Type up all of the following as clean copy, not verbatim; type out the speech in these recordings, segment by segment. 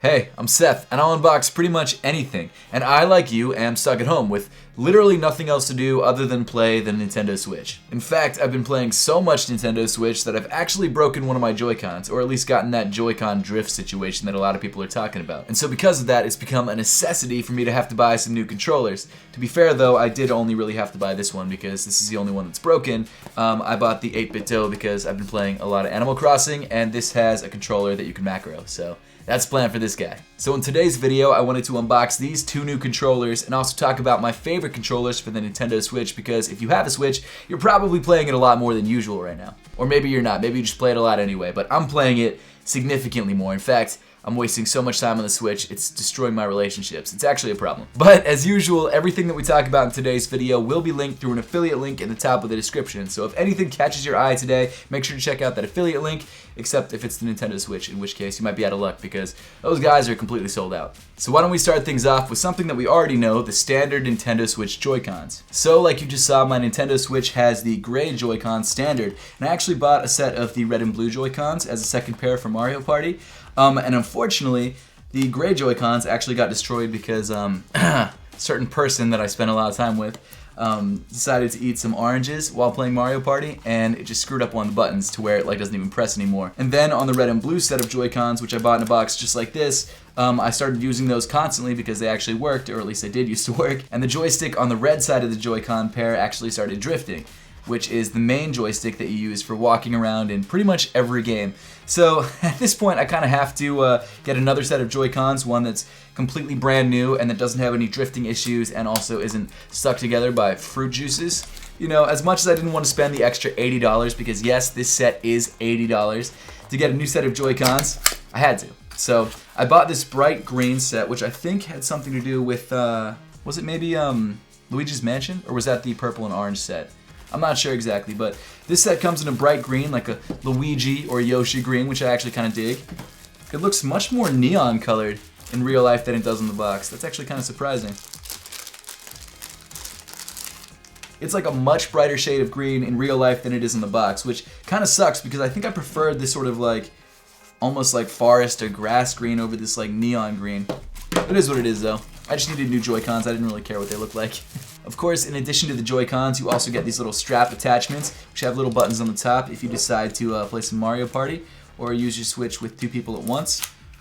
Hey, I'm Seth, and I'll unbox pretty much anything, and I, like you, am stuck at home with literally nothing else to do other than play the Nintendo Switch. In fact, I've been playing so much Nintendo Switch that I've actually broken one of my Joy-Cons, or at least gotten that Joy-Con drift situation that a lot of people are talking about. And so because of that, it's become a necessity for me to have to buy some new controllers. To be fair though, I did only really have to buy this one because this is the only one that's broken. I bought the 8-bit Do because I've been playing a lot of Animal Crossing, and this has a controller that you can macro, so that's the plan for this guy. So in today's video, I wanted to unbox these two new controllers and also talk about my favorite controllers for the Nintendo Switch, because if you have a Switch, you're probably playing it a lot more than usual right now. Or maybe you're not, maybe you just play it a lot anyway, but I'm playing it significantly more. In fact, I'm wasting so much time on the Switch, it's destroying my relationships. It's actually a problem. But as usual, everything that we talk about in today's video will be linked through an affiliate link in the top of the description. So if anything catches your eye today, make sure to check out that affiliate link, except if it's the Nintendo Switch, in which case you might be out of luck because those guys are completely sold out. So why don't we start things off with something that we already know, the standard Nintendo Switch Joy-Cons. So like you just saw, my Nintendo Switch has the gray Joy-Con standard, and I actually bought a set of the red and blue Joy-Cons as a second pair for Mario Party. And unfortunately, the gray Joy-Cons actually got destroyed because a certain person that I spent a lot of time with decided to eat some oranges while playing Mario Party, and it just screwed up one of the buttons to where it doesn't even press anymore. And then on the red and blue set of Joy-Cons, which I bought in a box just like this, I started using those constantly because they actually worked, or at least they did used to work, and the joystick on the red side of the Joy-Con pair actually started drifting, which is the main joystick that you use for walking around in pretty much every game. So at this point, I kind of have to get another set of Joy-Cons, one that's completely brand new and that doesn't have any drifting issues and also isn't stuck together by fruit juices. You know, as much as I didn't want to spend the extra $80, because yes, this set is $80, to get a new set of Joy-Cons, I had to. So I bought this bright green set, which I think had something to do with, was it maybe Luigi's Mansion? Or was that the purple and orange set? I'm not sure exactly, but this set comes in a bright green, like a Luigi or Yoshi green, which I actually kind of dig. It looks much more neon colored in real life than it does in the box. That's actually kind of surprising. It's like a much brighter shade of green in real life than it is in the box, which kind of sucks because I think I preferred this sort of like, almost like forest or grass green over this like neon green. It is what it is though. I just needed new Joy-Cons, I didn't really care what they look like. Of course, in addition to the Joy-Cons, you also get these little strap attachments, which have little buttons on the top if you decide to play some Mario Party, or use your Switch with two people at once.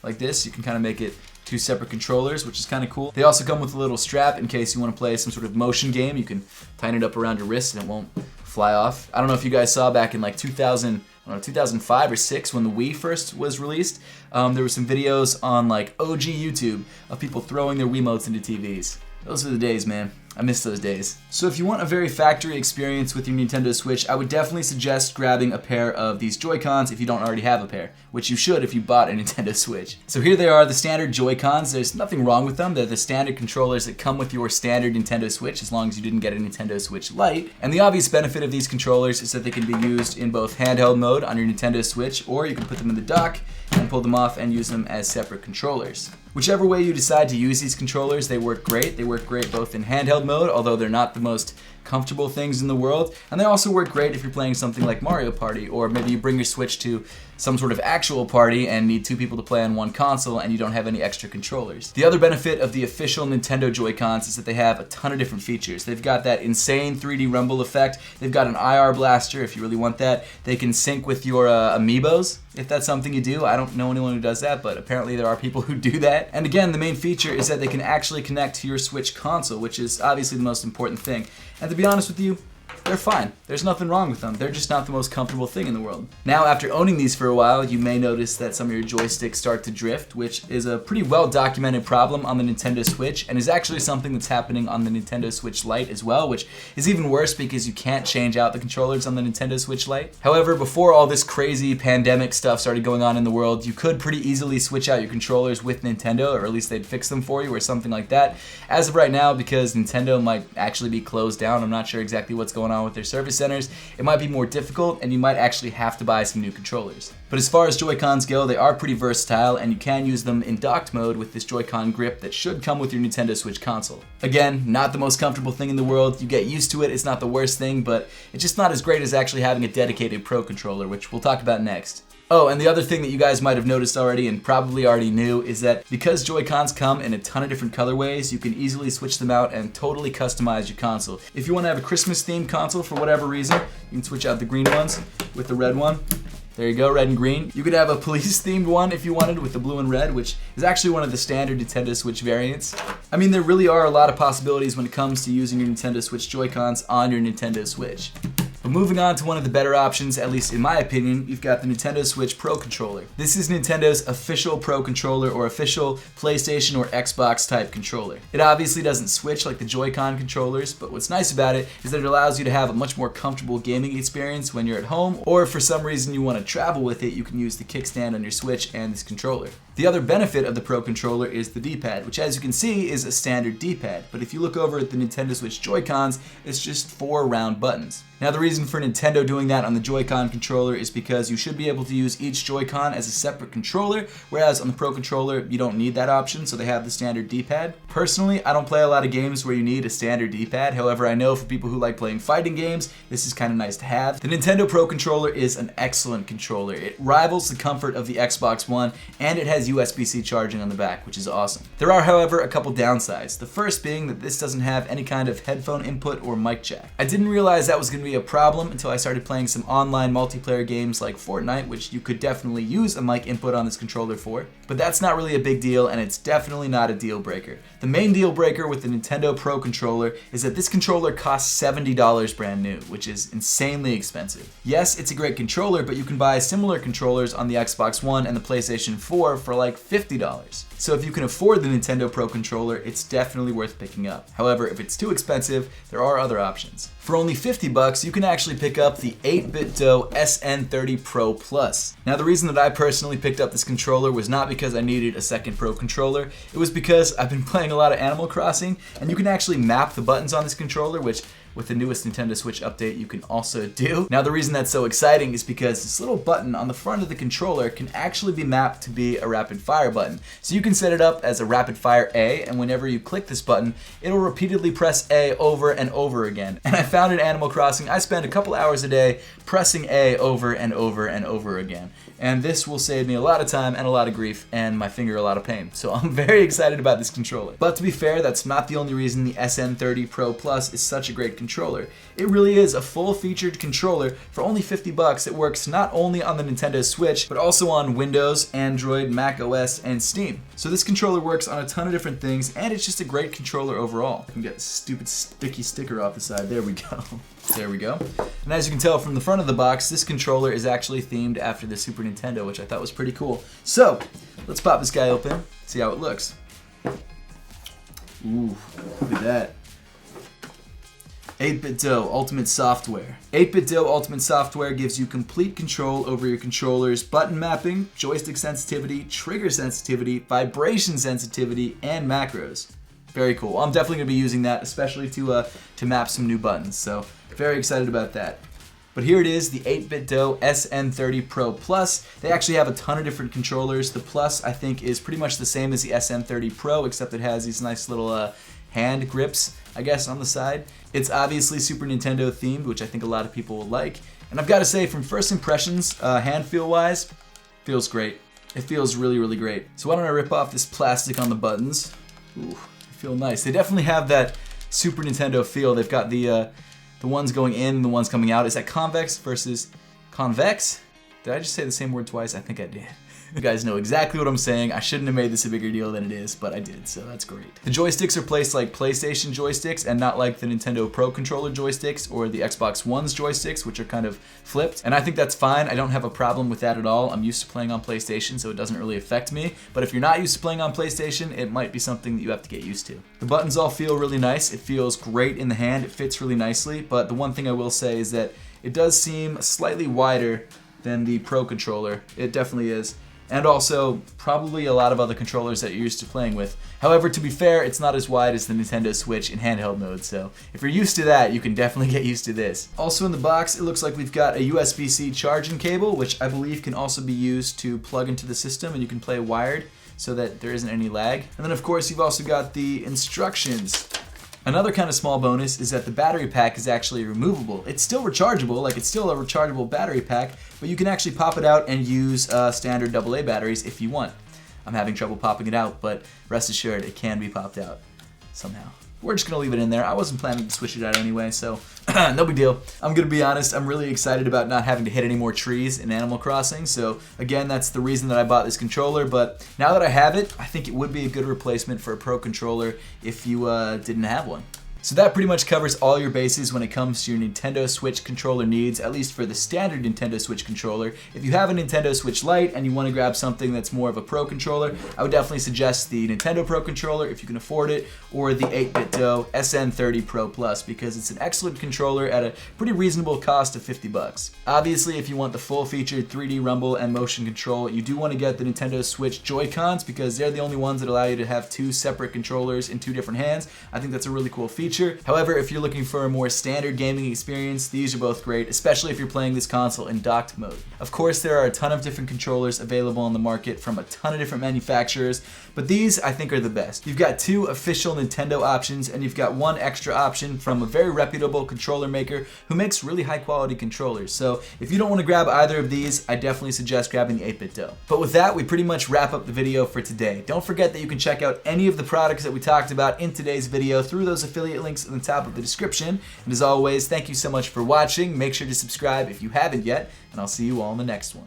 Like this, you can kind of make it two separate controllers, which is kind of cool. They also come with a little strap in case you want to play some sort of motion game. You can tighten it up around your wrist and it won't fly off. I don't know if you guys saw back in like 2005 or 6 when the Wii first was released. There were some videos on like OG YouTube of people throwing their Wiimotes into TVs. Those were the days, man. I miss those days. So if you want a very factory experience with your Nintendo Switch, I would definitely suggest grabbing a pair of these Joy-Cons if you don't already have a pair, which you should if you bought a Nintendo Switch. So here they are, the standard Joy-Cons. There's nothing wrong with them. They're the standard controllers that come with your standard Nintendo Switch, as long as you didn't get a Nintendo Switch Lite. And the obvious benefit of these controllers is that they can be used in both handheld mode on your Nintendo Switch, or you can put them in the dock and pull them off and use them as separate controllers. Whichever way you decide to use these controllers, they work great. They work great both in handheld mode, although they're not the most comfortable things in the world, and they also work great if you're playing something like Mario Party, or maybe you bring your Switch to some sort of actual party and need two people to play on one console and you don't have any extra controllers. The other benefit of the official Nintendo Joy-Cons is that they have a ton of different features. They've got that insane 3D rumble effect. They've got an IR blaster if you really want that. They can sync with your amiibos if that's something you do. I don't know anyone who does that, but apparently there are people who do that. And again, the main feature is that they can actually connect to your Switch console, which is obviously the most important thing. And to be honest with you, they're fine. There's nothing wrong with them. They're just not the most comfortable thing in the world. Now, after owning these for a while, you may notice that some of your joysticks start to drift, which is a pretty well-documented problem on the Nintendo Switch, and is actually something that's happening on the Nintendo Switch Lite as well, which is even worse because you can't change out the controllers on the Nintendo Switch Lite. However, before all this crazy pandemic stuff started going on in the world, you could pretty easily switch out your controllers with Nintendo, or at least they'd fix them for you or something like that. As of right now, because Nintendo might actually be closed down, I'm not sure exactly what's going on with their service centers, it might be more difficult and you might actually have to buy some new controllers. But as far as Joy-Cons go, they are pretty versatile and you can use them in docked mode with this Joy-Con grip that should come with your Nintendo Switch console. Again, not the most comfortable thing in the world. You get used to it, it's not the worst thing, but it's just not as great as actually having a dedicated Pro controller, which we'll talk about next. Oh, and the other thing that you guys might have noticed already and probably already knew is that because Joy-Cons come in a ton of different colorways, you can easily switch them out and totally customize your console. If you want to have a Christmas themed console for whatever reason, you can switch out the green ones with the red one. There you go, red and green. You could have a police themed one if you wanted with the blue and red, which is actually one of the standard Nintendo Switch variants. I mean, there really are a lot of possibilities when it comes to using your Nintendo Switch Joy-Cons on your Nintendo Switch. But moving on to one of the better options, at least in my opinion, you've got the Nintendo Switch Pro Controller. This is Nintendo's official Pro Controller or official PlayStation or Xbox type controller. It obviously doesn't switch like the Joy-Con controllers, but what's nice about it is that it allows you to have a much more comfortable gaming experience when you're at home, or if for some reason you want to travel with it, you can use the kickstand on your Switch and this controller. The other benefit of the Pro Controller is the D-pad, which as you can see is a standard D-pad, but if you look over at the Nintendo Switch Joy-Cons, it's just 4 round buttons. Now the reason for Nintendo doing that on the Joy-Con controller is because you should be able to use each Joy-Con as a separate controller, whereas on the Pro Controller you don't need that option, so they have the standard D-pad. Personally, I don't play a lot of games where you need a standard D-pad, however I know for people who like playing fighting games, this is kind of nice to have. The Nintendo Pro Controller is an excellent controller. It rivals the comfort of the Xbox One, and it has USB-C charging on the back, which is awesome. There are, however, a couple downsides. The first being that this doesn't have any kind of headphone input or mic jack. I didn't realize that was going to be a problem until I started playing some online multiplayer games like Fortnite, which you could definitely use a mic input on this controller for, but that's not really a big deal, and it's definitely not a deal breaker. The main deal breaker with the Nintendo Pro Controller is that this controller costs $70 brand new, which is insanely expensive. Yes, it's a great controller, but you can buy similar controllers on the Xbox One and the PlayStation 4 for like $50. So if you can afford the Nintendo Pro Controller, it's definitely worth picking up. However, if it's too expensive, there are other options. For only $50, you can actually pick up the 8BitDo SN30 Pro Plus. Now the reason that I personally picked up this controller was not because I needed a second Pro Controller, it was because I've been playing a lot of Animal Crossing, and you can actually map the buttons on this controller, which with the newest Nintendo Switch update you can also do. Now the reason that's so exciting is because this little button on the front of the controller can actually be mapped to be a rapid fire button. So you can set it up as a rapid fire A, and whenever you click this button, it'll repeatedly press A over and over again. And I found in Animal Crossing, I spend a couple hours a day pressing A over and over and over again. And this will save me a lot of time and a lot of grief and my finger a lot of pain. So I'm very excited about this controller. But to be fair, that's not the only reason the SN30 Pro Plus is such a great controller. It really is a full-featured controller for only $50. It works not only on the Nintendo Switch, but also on Windows, Android, Mac OS, and Steam. So this controller works on a ton of different things, and it's just a great controller overall. I can get the stupid sticky sticker off the side. There we go. There we go. And as you can tell from the front of the box, this controller is actually themed after the Super Nintendo, which I thought was pretty cool. So, let's pop this guy open, see how it looks. Ooh, look at that. 8BitDo Ultimate Software. 8BitDo Ultimate Software gives you complete control over your controller's button mapping, joystick sensitivity, trigger sensitivity, vibration sensitivity, and macros. Very cool. I'm definitely going to be using that, especially to map some new buttons, so very excited about that. But here it is, the 8BitDo SN30 Pro Plus. They actually have a ton of different controllers. The Plus, I think, is pretty much the same as the SN30 Pro, except it has these nice little hand grips, I guess, on the side. It's obviously Super Nintendo themed, which I think a lot of people will like. And I've got to say, from first impressions, hand feel-wise, feels great. It feels really, really great. So why don't I rip off this plastic on the buttons? Ooh, they feel nice. They definitely have that Super Nintendo feel. They've got the ones going in and the ones coming out. Is that convex versus convex? Did I just say the same word twice? I think I did. You guys know exactly what I'm saying. I shouldn't have made this a bigger deal than it is, but I did, so that's great. The joysticks are placed like PlayStation joysticks and not like the Nintendo Pro Controller joysticks or the Xbox One's joysticks, which are kind of flipped. And I think that's fine. I don't have a problem with that at all. I'm used to playing on PlayStation, so it doesn't really affect me. But if you're not used to playing on PlayStation, it might be something that you have to get used to. The buttons all feel really nice. It feels great in the hand. It fits really nicely. But the one thing I will say is that it does seem slightly wider than the Pro Controller. It definitely is. And also probably a lot of other controllers that you're used to playing with. However, to be fair, it's not as wide as the Nintendo Switch in handheld mode, so if you're used to that, you can definitely get used to this. Also in the box, it looks like we've got a USB-C charging cable, which I believe can also be used to plug into the system, and you can play wired so that there isn't any lag. And then of course, you've also got the instructions. Another kind of small bonus is that the battery pack is actually removable. It's still rechargeable, like it's still a rechargeable battery pack, but you can actually pop it out and use standard AA batteries if you want. I'm having trouble popping it out, but rest assured it can be popped out somehow. We're just going to leave it in there. I wasn't planning to switch it out anyway, so no big deal. I'm going to be honest, I'm really excited about not having to hit any more trees in Animal Crossing, so again, that's the reason that I bought this controller, but now that I have it, I think it would be a good replacement for a Pro Controller if you didn't have one. So that pretty much covers all your bases when it comes to your Nintendo Switch controller needs, at least for the standard Nintendo Switch controller. If you have a Nintendo Switch Lite and you want to grab something that's more of a Pro Controller, I would definitely suggest the Nintendo Pro Controller if you can afford it, or the 8-bit SN30 Pro Plus, because it's an excellent controller at a pretty reasonable cost of $50. Obviously, if you want the full-featured 3D rumble and motion control, you do want to get the Nintendo Switch Joycons, because they're the only ones that allow you to have two separate controllers in two different hands. I think that's a really cool feature. However, if you're looking for a more standard gaming experience, these are both great, especially if you're playing this console in docked mode. Of course, there are a ton of different controllers available on the market from a ton of different manufacturers, but these I think are the best. You've got two official Nintendo options, and you've got one extra option from a very reputable controller maker who makes really high quality controllers. So if you don't want to grab either of these, I definitely suggest grabbing the 8-bit Do. But with that, we pretty much wrap up the video for today. Don't forget that you can check out any of the products that we talked about in today's video through those affiliate links in the top of the description. And as always, thank you so much for watching. Make sure to subscribe if you haven't yet, and I'll see you all in the next one.